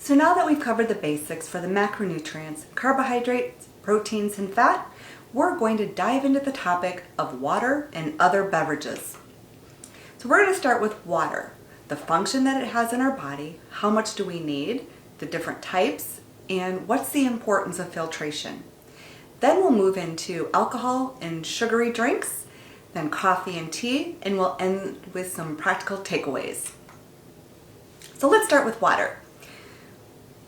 So now that we've covered the basics for the macronutrients, carbohydrates, proteins, and fat, we're going to dive into the topic of water and other beverages. So we're going to start with water, the function that it has in our body, how much do we need, the different types, and what's the importance of filtration. Then we'll move into alcohol and sugary drinks, then coffee and tea, and we'll end with some practical takeaways. So let's start with water.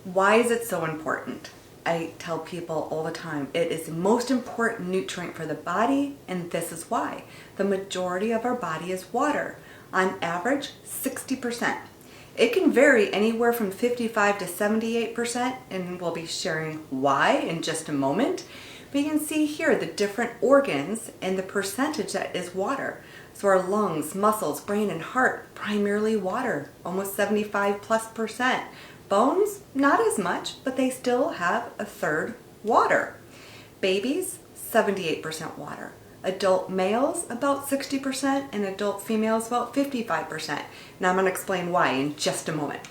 Why is it so important? I tell people all the time, it is the most important nutrient for the body, and this is why. The majority of our body is water. On average, 60%. It can vary anywhere from 55 to 78%, and we'll be sharing why in just a moment. But you can see here the different organs and the percentage that is water. So our lungs, muscles, brain, and heart, primarily water, almost 75+%. Bones, not as much, but they still have a third water. Babies, 78% water. Adult males, about 60%, and adult females, about 55%. Now I'm going to explain why in just a moment.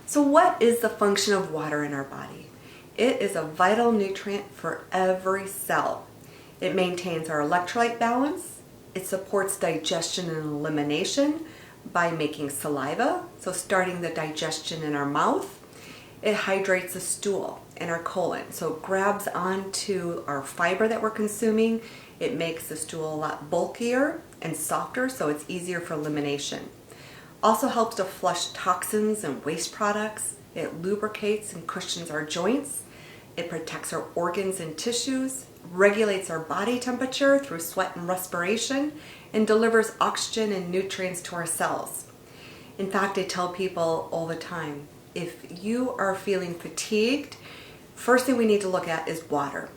So what is the function of water in our body? It is a vital nutrient for every cell. It maintains our electrolyte balance. It supports digestion and elimination by making saliva, so starting the digestion in our mouth. It hydrates the stool and our colon, so it grabs onto our fiber that we're consuming. It makes the stool a lot bulkier and softer, so it's easier for elimination. Also helps to flush toxins and waste products. It lubricates and cushions our joints. It protects our organs and tissues, regulates our body temperature through sweat and respiration, and delivers oxygen and nutrients to our cells. In fact, I tell people all the time, if you are feeling fatigued, first thing we need to look at is water.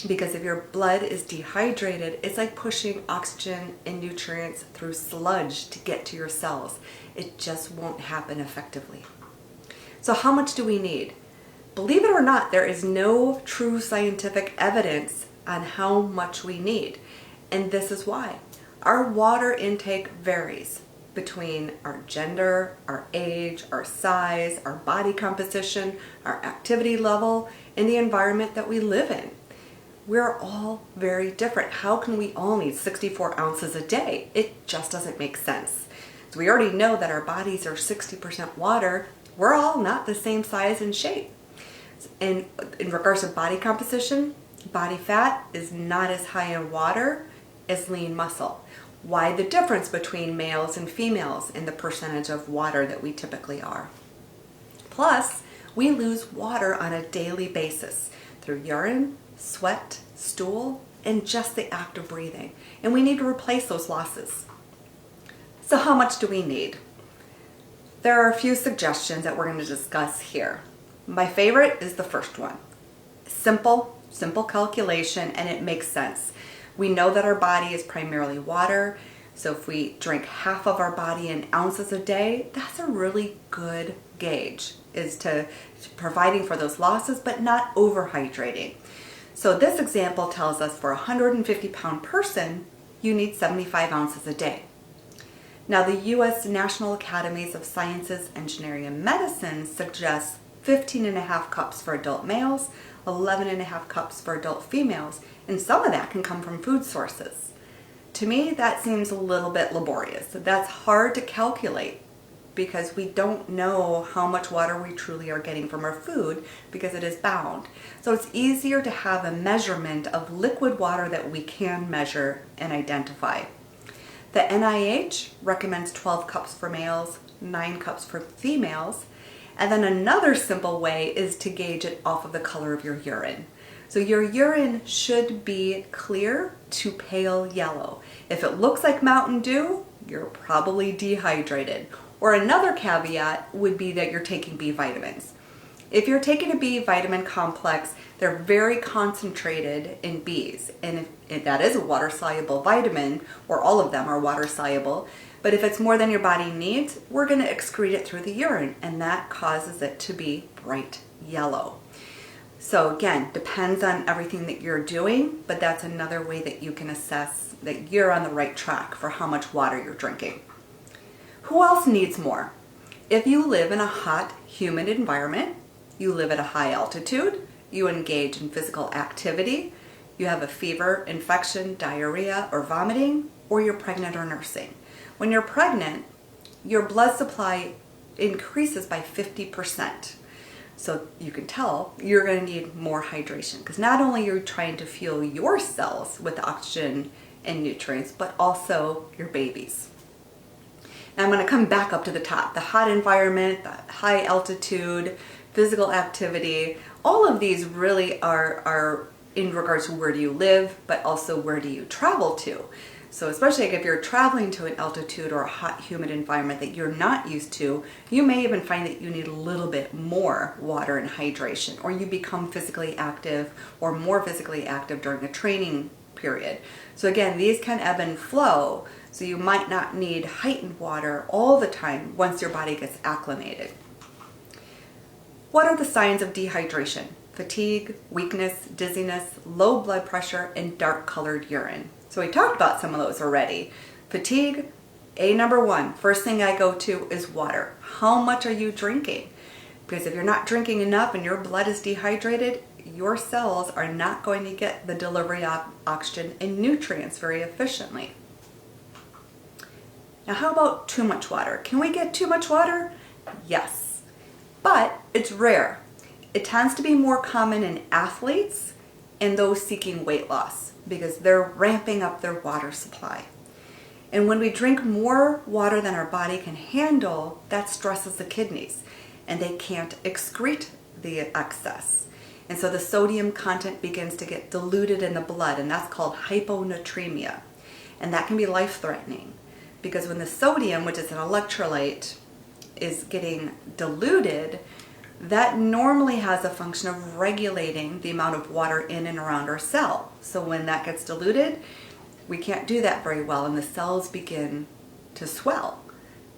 Because if your blood is dehydrated, it's like pushing oxygen and nutrients through sludge to get to your cells. It just won't happen effectively. So how much do we need? Believe it or not, there is no true scientific evidence on how much we need. And this is why. Our water intake varies between our gender, our age, our size, our body composition, our activity level, and the environment that we live in. We're all very different. How can we all need 64 ounces a day? It just doesn't make sense. So we already know that our bodies are 60% water. We're all not the same size and shape. And in regards to body composition, body fat is not as high in water as lean muscle. Why the difference between males and females in the percentage of water that we typically are? Plus, we lose water on a daily basis through urine, sweat, stool, and just the act of breathing. And we need to replace those losses. So how much do we need? There are a few suggestions that we're going to discuss here. My favorite is the first one. Simple calculation, and it makes sense. We know that our body is primarily water, so if we drink half of our body in ounces a day, that's a really good gauge, is to providing for those losses, but not overhydrating. So this example tells us for a 150-pound person, you need 75 ounces a day. Now the U.S. National Academies of Sciences, Engineering, and Medicine suggests 15.5 cups for adult males, 11.5 cups for adult females, and some of that can come from food sources. To me, that seems a little bit laborious. That's hard to calculate because we don't know how much water we truly are getting from our food because it is bound. So it's easier to have a measurement of liquid water that we can measure and identify. The NIH recommends 12 cups for males, 9 cups for females. And then another simple way is to gauge it off of the color of your urine. So your urine should be clear to pale yellow. If it looks like Mountain Dew, you're probably dehydrated. Or another caveat would be that you're taking B vitamins. If you're taking a B vitamin complex, they're very concentrated in Bs. And if that is a water-soluble vitamin, or all of them are water-soluble, but if it's more than your body needs, we're going to excrete it through the urine, and that causes it to be bright yellow. So again, depends on everything that you're doing, but that's another way that you can assess that you're on the right track for how much water you're drinking. Who else needs more? If you live in a hot, humid environment, you live at a high altitude, you engage in physical activity, you have a fever, infection, diarrhea, or vomiting, or you're pregnant or nursing. When you're pregnant, your blood supply increases by 50%. So you can tell you're going to need more hydration because not only are you trying to fuel your cells with oxygen and nutrients, but also your babies. Now I'm going to come back up to the top. The hot environment, the high altitude, physical activity, all of these really are in regards to where do you live, but also where do you travel to. So especially if you're traveling to an altitude or a hot, humid environment that you're not used to, you may even find that you need a little bit more water and hydration, or you become physically active or more physically active during a training period. So again, these can ebb and flow, so you might not need heightened water all the time once your body gets acclimated. What are the signs of dehydration? Fatigue, weakness, dizziness, low blood pressure, and dark colored urine. So we talked about some of those already. Fatigue, number one, first thing I go to is water. How much are you drinking? Because if you're not drinking enough and your blood is dehydrated, your cells are not going to get the delivery of oxygen and nutrients very efficiently. Now how about too much water? Can we get too much water? Yes, but it's rare. It tends to be more common in athletes and those seeking weight loss because they're ramping up their water supply. And when we drink more water than our body can handle, that stresses the kidneys and they can't excrete the excess. And so the sodium content begins to get diluted in the blood, and that's called hyponatremia. And that can be life-threatening because when the sodium, which is an electrolyte, is getting diluted, that normally has a function of regulating the amount of water in and around our cell. So when that gets diluted, we can't do that very well and the cells begin to swell.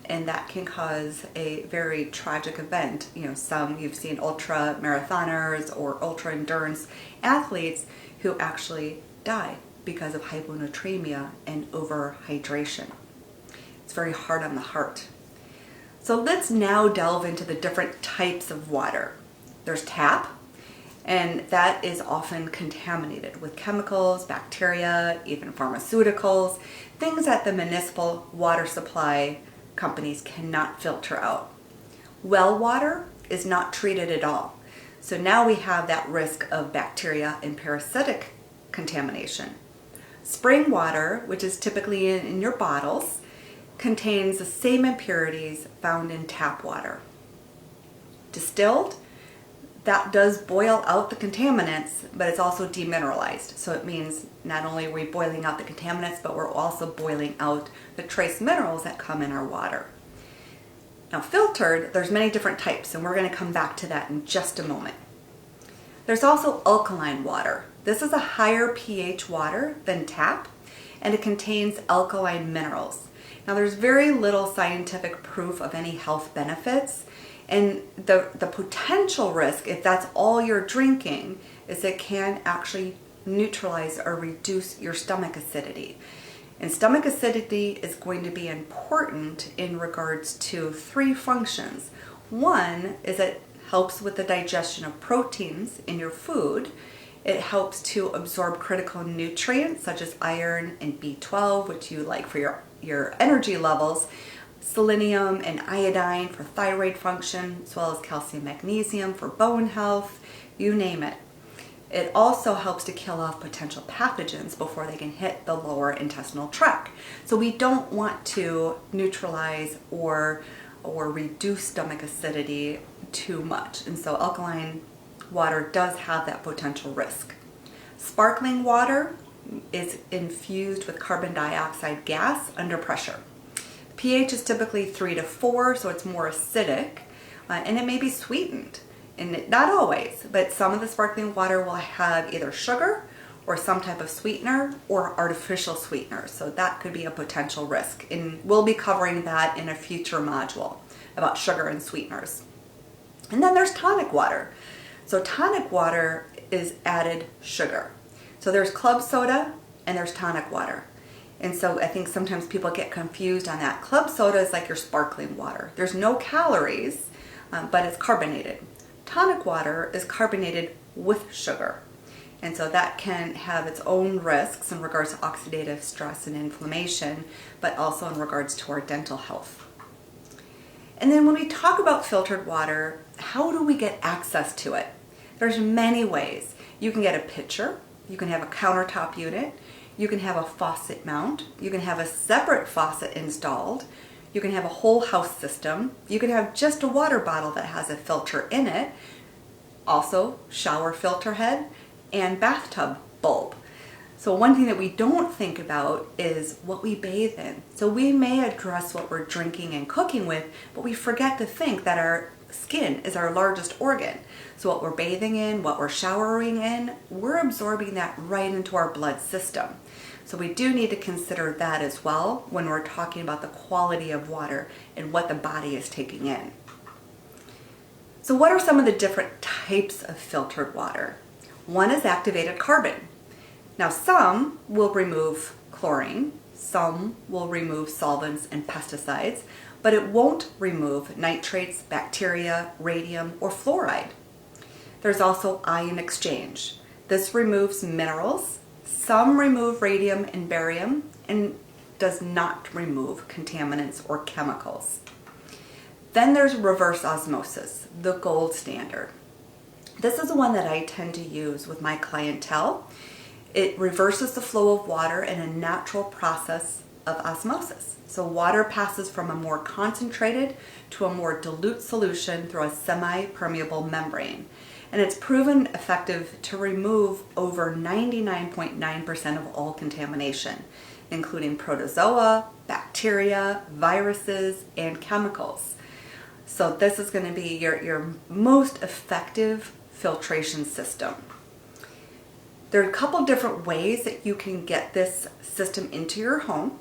And that can cause a very tragic event. You know, you've seen ultra marathoners or ultra endurance athletes who actually die because of hyponatremia and overhydration. It's very hard on the heart. So let's now delve into the different types of water. There's tap, and that is often contaminated with chemicals, bacteria, even pharmaceuticals, things that the municipal water supply companies cannot filter out. Well water is not treated at all. So now we have that risk of bacteria and parasitic contamination. Spring water, which is typically in your bottles, contains the same impurities found in tap water. Distilled, that does boil out the contaminants, but it's also demineralized. So it means not only are we boiling out the contaminants, but we're also boiling out the trace minerals that come in our water. Now filtered, there's many different types, and we're going to come back to that in just a moment. There's also alkaline water. This is a higher pH water than tap, and it contains alkaline minerals. Now there's very little scientific proof of any health benefits, and the potential risk, if that's all you're drinking, is it can actually neutralize or reduce your stomach acidity. And stomach acidity is going to be important in regards to three functions. One is it helps with the digestion of proteins in your food. It helps to absorb critical nutrients such as iron and B12, which you like for your energy levels, selenium and iodine for thyroid function, as well as calcium, magnesium for bone health, you name it. It also helps to kill off potential pathogens before they can hit the lower intestinal tract. So we don't want to neutralize or reduce stomach acidity too much. And so alkaline water does have that potential risk. Sparkling water is infused with carbon dioxide gas under pressure. pH is typically 3 to 4, so it's more acidic, and it may be sweetened. And not always, but some of the sparkling water will have either sugar or some type of sweetener or artificial sweetener. So that could be a potential risk. And we'll be covering that in a future module about sugar and sweeteners. And then there's tonic water. So tonic water is added sugar. So there's club soda and there's tonic water. And so I think sometimes people get confused on that. Club soda is like your sparkling water. There's no calories, but it's carbonated. Tonic water is carbonated with sugar. And so that can have its own risks in regards to oxidative stress and inflammation, but also in regards to our dental health. And then when we talk about filtered water, how do we get access to it? There's many ways. You can get a pitcher, you can have a countertop unit, you can have a faucet mount, you can have a separate faucet installed, you can have a whole house system, you can have just a water bottle that has a filter in it, also shower filter head, and bathtub bulb. So one thing that we don't think about is what we bathe in. So we may address what we're drinking and cooking with, but we forget to think that our skin is our largest organ. So what we're bathing in, what we're showering in, we're absorbing that right into our blood system. So we do need to consider that as well when we're talking about the quality of water and what the body is taking in. So what are some of the different types of filtered water? One is activated carbon. Now some will remove chlorine, some will remove solvents and pesticides, but it won't remove nitrates, bacteria, radium, or fluoride. There's also ion exchange. This removes minerals. Some remove radium and barium and does not remove contaminants or chemicals. Then there's reverse osmosis, the gold standard. This is the one that I tend to use with my clientele. It reverses the flow of water in a natural process of osmosis. So water passes from a more concentrated to a more dilute solution through a semi-permeable membrane. And it's proven effective to remove over 99.9% of all contamination, including protozoa, bacteria, viruses, and chemicals. So this is going to be your most effective filtration system. There are a couple different ways that you can get this system into your home,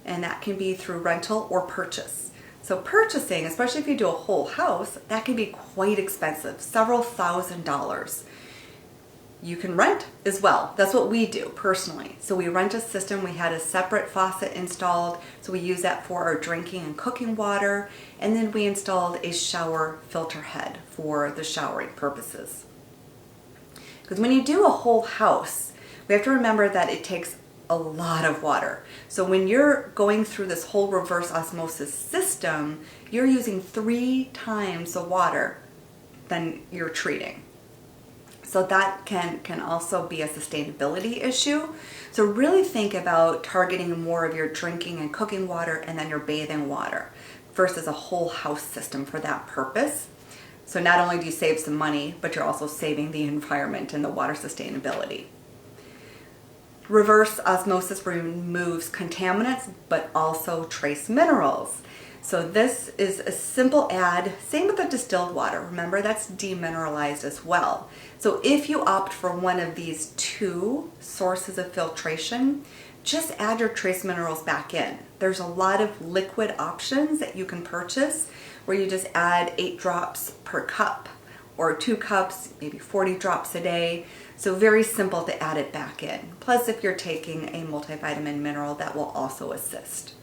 and that can be through rental or purchase. So purchasing, especially if you do a whole house, that can be quite expensive, several $1,000s. You can rent as well. That's what we do personally. So we rent a system. We had a separate faucet installed, so we use that for our drinking and cooking water, and then we installed a shower filter head for the showering purposes. Because when you do a whole house, we have to remember that it takes a lot of water. So when you're going through this whole reverse osmosis system, you're using 3 times the water than you're treating. So that can also be a sustainability issue. So really think about targeting more of your drinking and cooking water and then your bathing water versus a whole house system for that purpose. So not only do you save some money, but you're also saving the environment and the water sustainability. Reverse osmosis removes contaminants, but also trace minerals. So this is a simple add, same with the distilled water. Remember, that's demineralized as well. So if you opt for one of these 2 sources of filtration, just add your trace minerals back in. There's a lot of liquid options that you can purchase where you just add 8 drops per cup or 2 cups, maybe 40 drops a day. So very simple to add it back in. Plus, if you're taking a multivitamin mineral, that will also assist.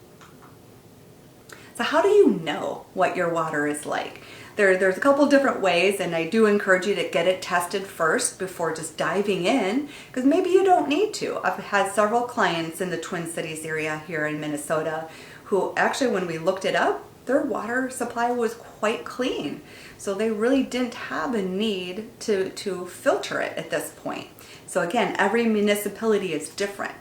So how do you know what your water is like? There's a couple different ways, and I do encourage you to get it tested first before just diving in, because maybe you don't need to. I've had several clients in the Twin Cities area here in Minnesota who actually, when we looked it up, their water supply was quite clean. So they really didn't have a need to filter it at this point. So again, every municipality is different.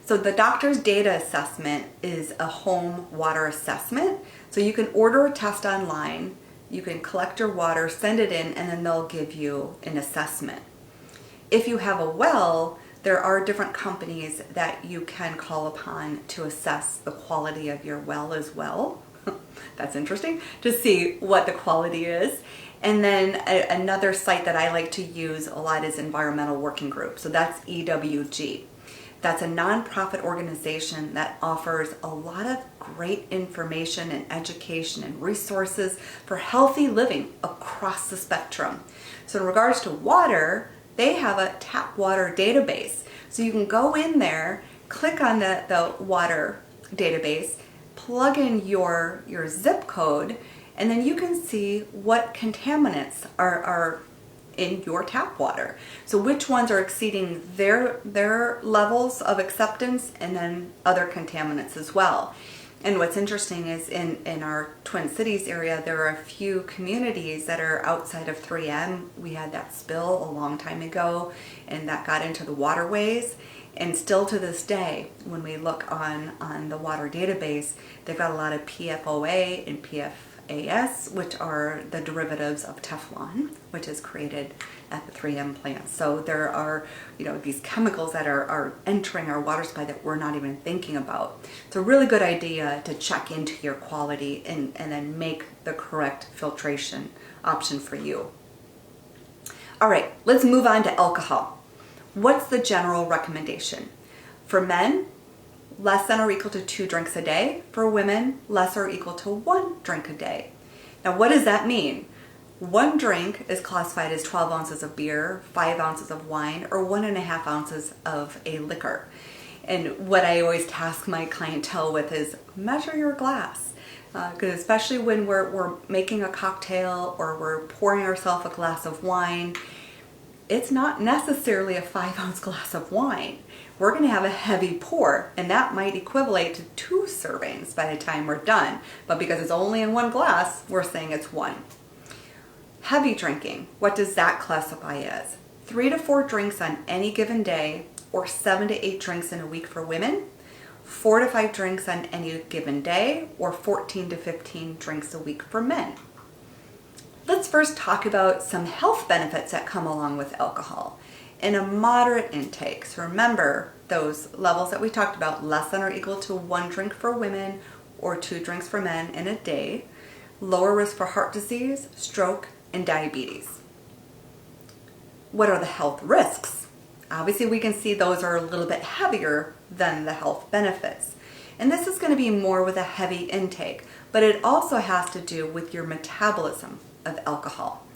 So the doctor's data assessment is a home water assessment. So you can order a test online, you can collect your water, send it in, and then they'll give you an assessment. If you have a well, there are different companies that you can call upon to assess the quality of your well as well. That's interesting to see what the quality is. And then another site that I like to use a lot is Environmental Working Group. So that's EWG. That's a nonprofit organization that offers a lot of great information and education and resources for healthy living across the spectrum. So in regards to water, they have a tap water database. So you can go in there click on the water database, plug in your zip code, and then you can see what contaminants are in your tap water. So which ones are exceeding their levels of acceptance, and then other contaminants as well. And what's interesting is in our Twin Cities area, there are a few communities that are outside of 3M. We had that spill a long time ago, and that got into the waterways. And still to this day, when we look on the water database, they've got a lot of PFOA and PFAS, which are the derivatives of Teflon, which is created at the 3M plant. So there are, these chemicals that are entering our water supply that we're not even thinking about. It's a really good idea to check into your quality and then make the correct filtration option for you. All right, let's move on to alcohol. What's the general recommendation? For men, less than or equal to 2 drinks a day. For women, less or equal to 1 drink a day. Now, what does that mean? 1 drink is classified as 12 ounces of beer, 5 ounces of wine, or 1.5 ounces of a liquor. And what I always task my clientele with is measure your glass. Because especially when we're making a cocktail or we're pouring ourselves a glass of wine, it's not necessarily a 5-ounce glass of wine. We're going to have a heavy pour, and that might equivalent to 2 servings by the time we're done. But because it's only in 1 glass, we're saying it's 1. Heavy drinking, what does that classify as? 3 to 4 drinks on any given day, or 7 to 8 drinks in a week for women. 4 to 5 drinks on any given day, or 14 to 15 drinks a week for men. Let's first talk about some health benefits that come along with alcohol. In a moderate intake, so remember those levels that we talked about, less than or equal to 1 drink for women or 2 drinks for men in a day, lower risk for heart disease, stroke, and diabetes. What are the health risks? Obviously, we can see those are a little bit heavier than the health benefits. And this is going to be more with a heavy intake, but it also has to do with your metabolism of alcohol.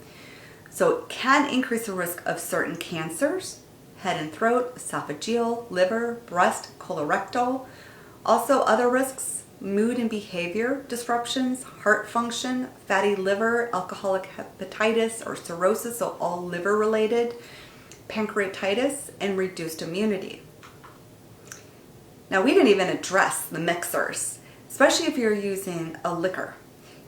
So it can increase the risk of certain cancers, head and throat, esophageal, liver, breast, colorectal. Also other risks, mood and behavior disruptions, heart function, fatty liver, alcoholic hepatitis or cirrhosis, so all liver related, pancreatitis, and reduced immunity. Now, we didn't even address the mixers, especially if you're using a liquor.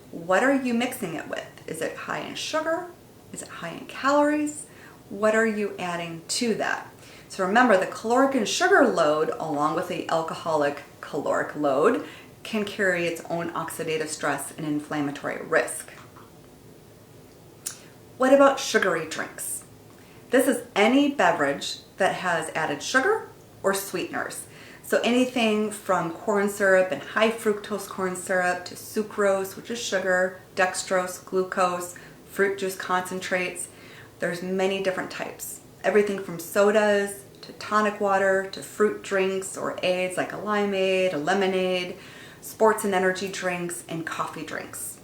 What are you mixing it with? Is it high in sugar? Is it high in calories? What are you adding to that? So remember, the caloric and sugar load, along with the alcoholic caloric load, can carry its own oxidative stress and inflammatory risk. What about sugary drinks? This is any beverage that has added sugar or sweeteners. So anything from corn syrup and high fructose corn syrup to sucrose, which is sugar, dextrose, glucose, fruit juice concentrates. There's many different types. Everything from sodas to tonic water to fruit drinks or aids like a limeade, a lemonade, sports and energy drinks, and coffee drinks.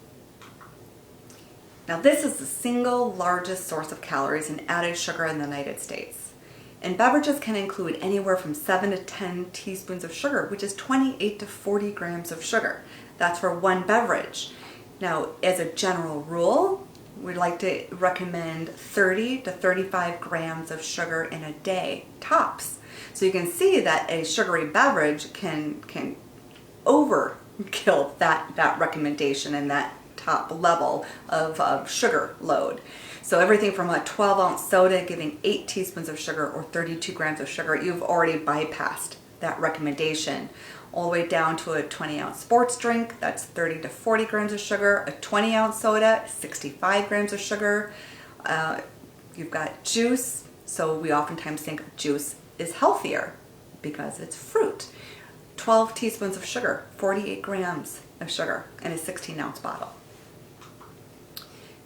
Now, this is the single largest source of calories and added sugar in the United States. And beverages can include anywhere from 7 to 10 teaspoons of sugar, which is 28 to 40 grams of sugar. That's for 1 beverage. Now, as a general rule, we like to recommend 30 to 35 grams of sugar in a day, tops. So you can see that a sugary beverage can overkill that recommendation and that top level of sugar load. So everything from a 12-ounce soda giving 8 teaspoons of sugar or 32 grams of sugar, you've already bypassed that recommendation. All the way down to a 20-ounce sports drink, that's 30 to 40 grams of sugar. A 20-ounce soda, 65 grams of sugar. You've got juice, so we oftentimes think juice is healthier because it's fruit. 12 teaspoons of sugar, 48 grams of sugar in a 16-ounce bottle.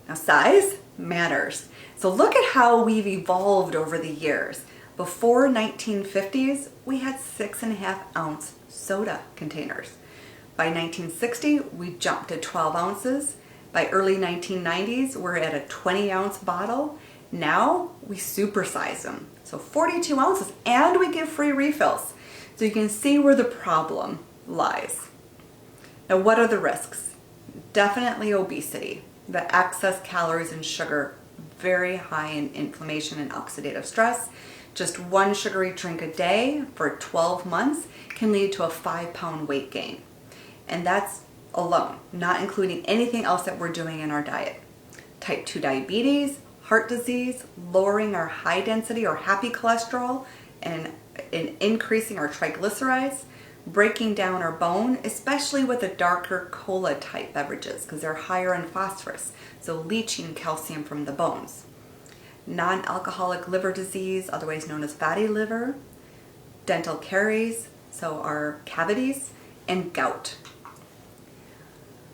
Now, size matters. So look at how we've evolved over the years. Before 1950s, we had 6.5-ounce soda containers. By 1960, we jumped to 12 ounces. By early 1990s, we're at a 20-ounce bottle. Now we supersize them. So 42 ounces, and we give free refills. So you can see where the problem lies. Now, what are the risks? Definitely obesity. The excess calories and sugar, very high in inflammation and oxidative stress. Just one sugary drink a day for 12 months can lead to a 5-pound weight gain. And that's alone, not including anything else that we're doing in our diet. Type 2 diabetes, heart disease, lowering our high density or happy cholesterol, and increasing our triglycerides, breaking down our bone, especially with the darker cola type beverages because they're higher in phosphorus, so leaching calcium from the bones. Non-alcoholic liver disease, otherwise known as fatty liver, dental caries, so our cavities, and gout.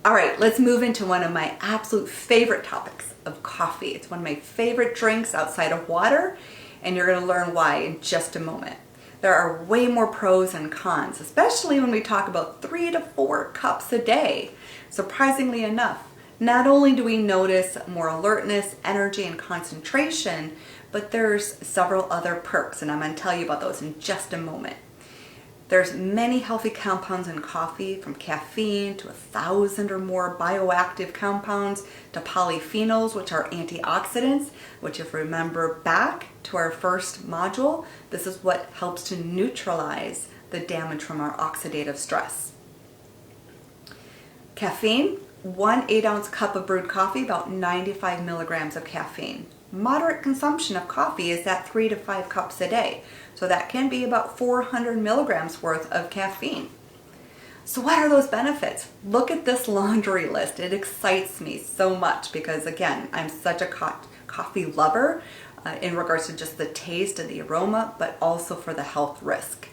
All right, let's move into one of my absolute favorite topics of coffee. It's one of my favorite drinks outside of water, and you're going to learn why in just a moment. There are way more pros and cons, especially when we talk about 3 to 4 cups a day. Surprisingly enough, not only do we notice more alertness, energy, and concentration, but there's several other perks, and I'm going to tell you about those in just a moment. There's many healthy compounds in coffee, from caffeine to 1,000 or more bioactive compounds to polyphenols, which are antioxidants, which, if you remember back to our first module, this is what helps to neutralize the damage from our oxidative stress. Caffeine, 1 8-ounce cup of brewed coffee, about 95 milligrams of caffeine. Moderate consumption of coffee is at 3 to 5 cups a day. So that can be about 400 milligrams worth of caffeine. So what are those benefits? Look at this laundry list. It excites me so much because, again, I'm such a coffee lover in regards to just the taste and the aroma, but also for the health risk.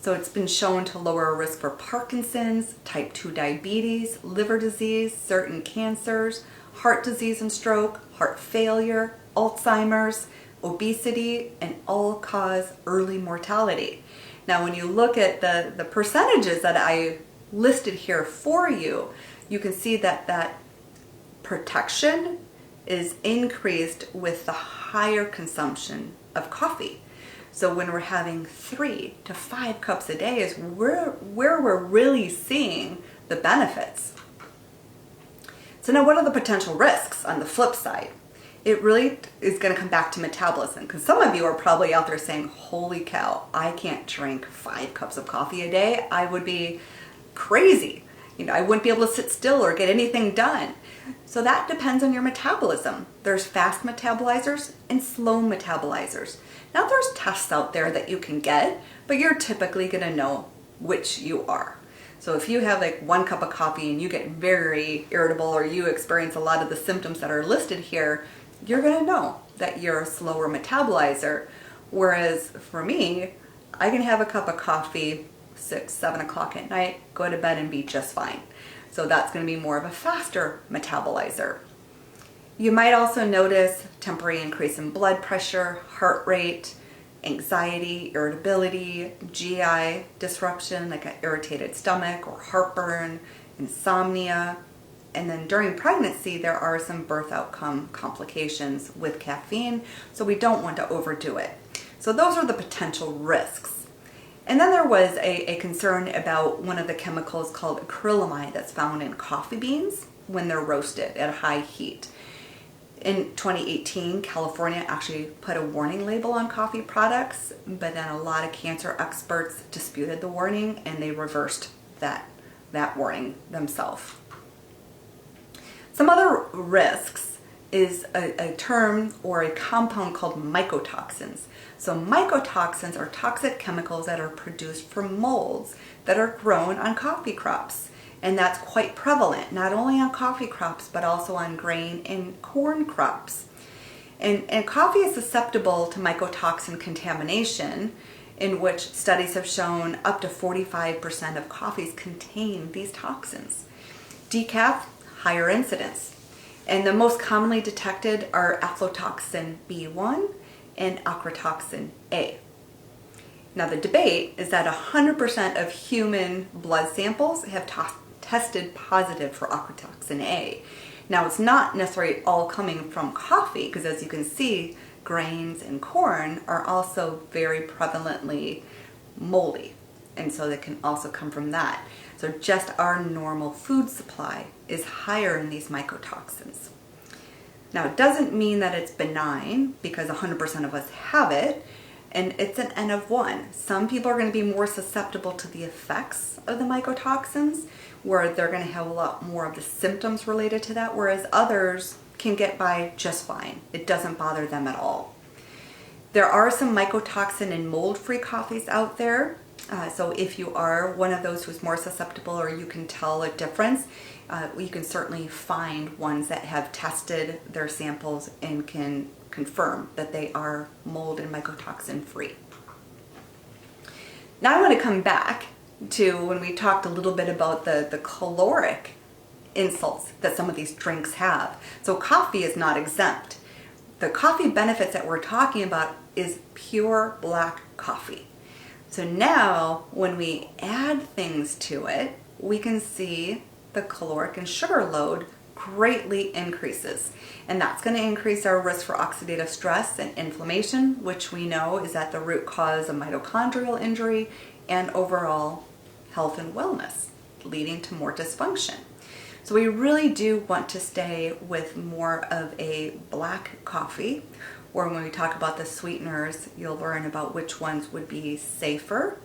So it's been shown to lower a risk for Parkinson's, type 2 diabetes, liver disease, certain cancers, heart disease and stroke, heart failure, Alzheimer's, obesity, and all-cause early mortality. Now, when you look at the percentages that I listed here for you, you can see that protection is increased with the higher consumption of coffee. So when we're having 3 to 5 cups a day is where we're really seeing the benefits. So now, what are the potential risks on the flip side? It really is going to come back to metabolism, because some of you are probably out there saying, holy cow, I can't drink 5 cups of coffee a day. I would be crazy. I wouldn't be able to sit still or get anything done. So that depends on your metabolism. There's fast metabolizers and slow metabolizers. Now, there's tests out there that you can get, but you're typically going to know which you are. So if you have like 1 cup of coffee and you get very irritable, or you experience a lot of the symptoms that are listed here, you're going to know that you're a slower metabolizer. Whereas for me, I can have a cup of coffee 6, 7 o'clock at night, go to bed and be just fine. So that's going to be more of a faster metabolizer. You might also notice temporary increase in blood pressure, heart rate, anxiety, irritability, GI disruption like an irritated stomach or heartburn, insomnia. And then during pregnancy, there are some birth outcome complications with caffeine, so we don't want to overdo it. So those are the potential risks. And then there was a concern about one of the chemicals called acrylamide that's found in coffee beans when they're roasted at high heat. In 2018, California actually put a warning label on coffee products, but then a lot of cancer experts disputed the warning and they reversed that warning themselves. Some other risks is a term or a compound called mycotoxins. So mycotoxins are toxic chemicals that are produced from molds that are grown on coffee crops. And that's quite prevalent, not only on coffee crops, but also on grain and corn crops. And coffee is susceptible to mycotoxin contamination, in which studies have shown up to 45% of coffees contain these toxins. Decaf, higher incidence. And the most commonly detected are aflatoxin B1 and ochratoxin A. Now, the debate is that 100% of human blood samples have tested positive for ochratoxin A. Now, it's not necessarily all coming from coffee, because as you can see, grains and corn are also very prevalently moldy. and so that can also come from that. So just our normal food supply is higher in these mycotoxins. Now, it doesn't mean that it's benign, because 100% of us have it, and it's an N of 1. Some people are going to be more susceptible to the effects of the mycotoxins, where they're going to have a lot more of the symptoms related to that, whereas others can get by just fine. It doesn't bother them at all. There are some mycotoxin and mold-free coffees out there. So if you are one of those who's more susceptible, or you can tell a difference, you can certainly find ones that have tested their samples and can confirm that they are mold and mycotoxin free. Now I want to come back to when we talked a little bit about the caloric insults that some of these drinks have. So coffee is not exempt. The coffee benefits that we're talking about is pure black coffee. So now when we add things to it, we can see the caloric and sugar load greatly increases. And that's going to increase our risk for oxidative stress and inflammation, which we know is at the root cause of mitochondrial injury and overall health and wellness, leading to more dysfunction. So we really do want to stay with more of a black coffee, or when we talk about the sweeteners, you'll learn about which ones would be safer,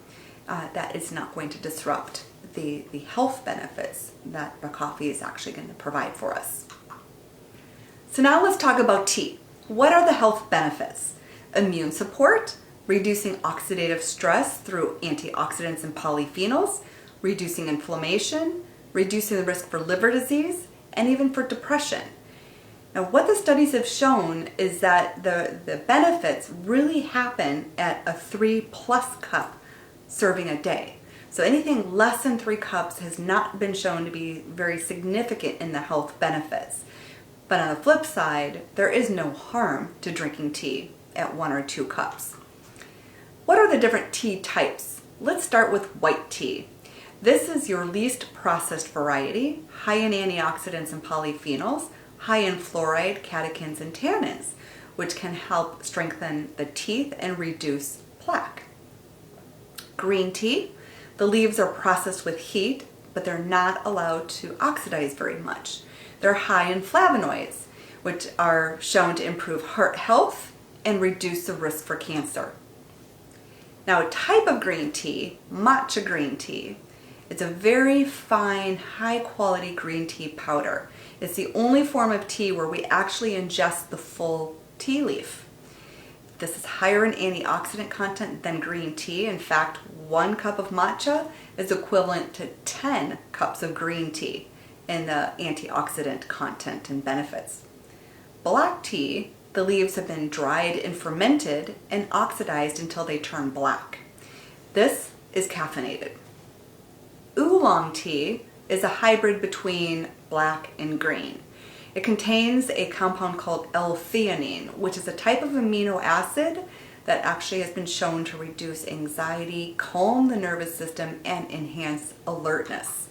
that is not going to disrupt the health benefits that the coffee is actually going to provide for us. So now let's talk about tea. What are the health benefits? Immune support, reducing oxidative stress through antioxidants and polyphenols, reducing inflammation, reducing the risk for liver disease, and even for depression. Now, what the studies have shown is that the benefits really happen at a 3+ cup serving a day. So anything less than 3 cups has not been shown to be very significant in the health benefits. But on the flip side, there is no harm to drinking tea at 1 or 2 cups. What are the different tea types? Let's start with white tea. This is your least processed variety, high in antioxidants and polyphenols, high in fluoride, catechins, and tannins, which can help strengthen the teeth and reduce plaque. Green tea, the leaves are processed with heat, but they're not allowed to oxidize very much. They're high in flavonoids, which are shown to improve heart health and reduce the risk for cancer. Now, a type of green tea, matcha green tea, it's a very fine, high-quality green tea powder. It's the only form of tea where we actually ingest the full tea leaf. This is higher in antioxidant content than green tea. In fact, 1 cup of matcha is equivalent to 10 cups of green tea in the antioxidant content and benefits. Black tea, the leaves have been dried and fermented and oxidized until they turn black. This is caffeinated. Oolong tea is a hybrid between black and green. It contains a compound called L-theanine, which is a type of amino acid that actually has been shown to reduce anxiety, calm the nervous system, and enhance alertness.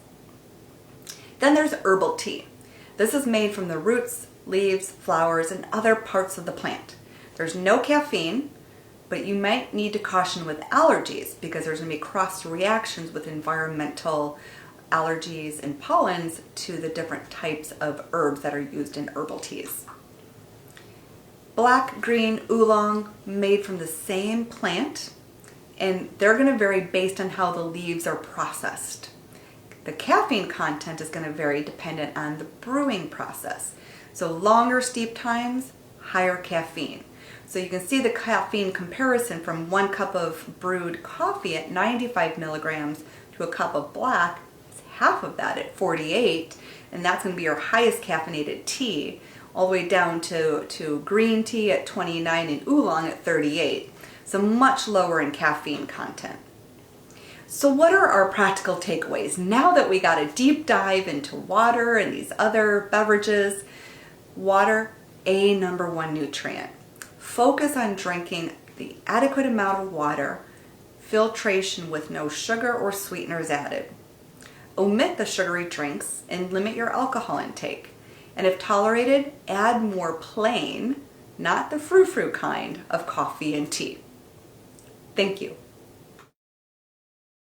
Then there's herbal tea. This is made from the roots, leaves, flowers, and other parts of the plant. There's no caffeine, but you might need to caution with allergies because there's going to be cross reactions with environmental allergies and pollens to the different types of herbs that are used in herbal teas. Black, green, oolong, made from the same plant, and they're going to vary based on how the leaves are processed. The caffeine content is going to vary dependent on the brewing process. So longer steep times, higher caffeine. So you can see the caffeine comparison from 1 cup of brewed coffee at 95 milligrams to a cup of black. It's half of that at 48, and that's going to be your highest caffeinated tea, all the way down to green tea at 29 and oolong at 38. So much lower in caffeine content. So what are our practical takeaways? Now that we got a deep dive into water and these other beverages, water, a number 1 nutrient. Focus on drinking the adequate amount of water, filtration with no sugar or sweeteners added. Omit the sugary drinks and limit your alcohol intake. And if tolerated, add more plain, not the frou-frou kind, of coffee and tea. Thank you.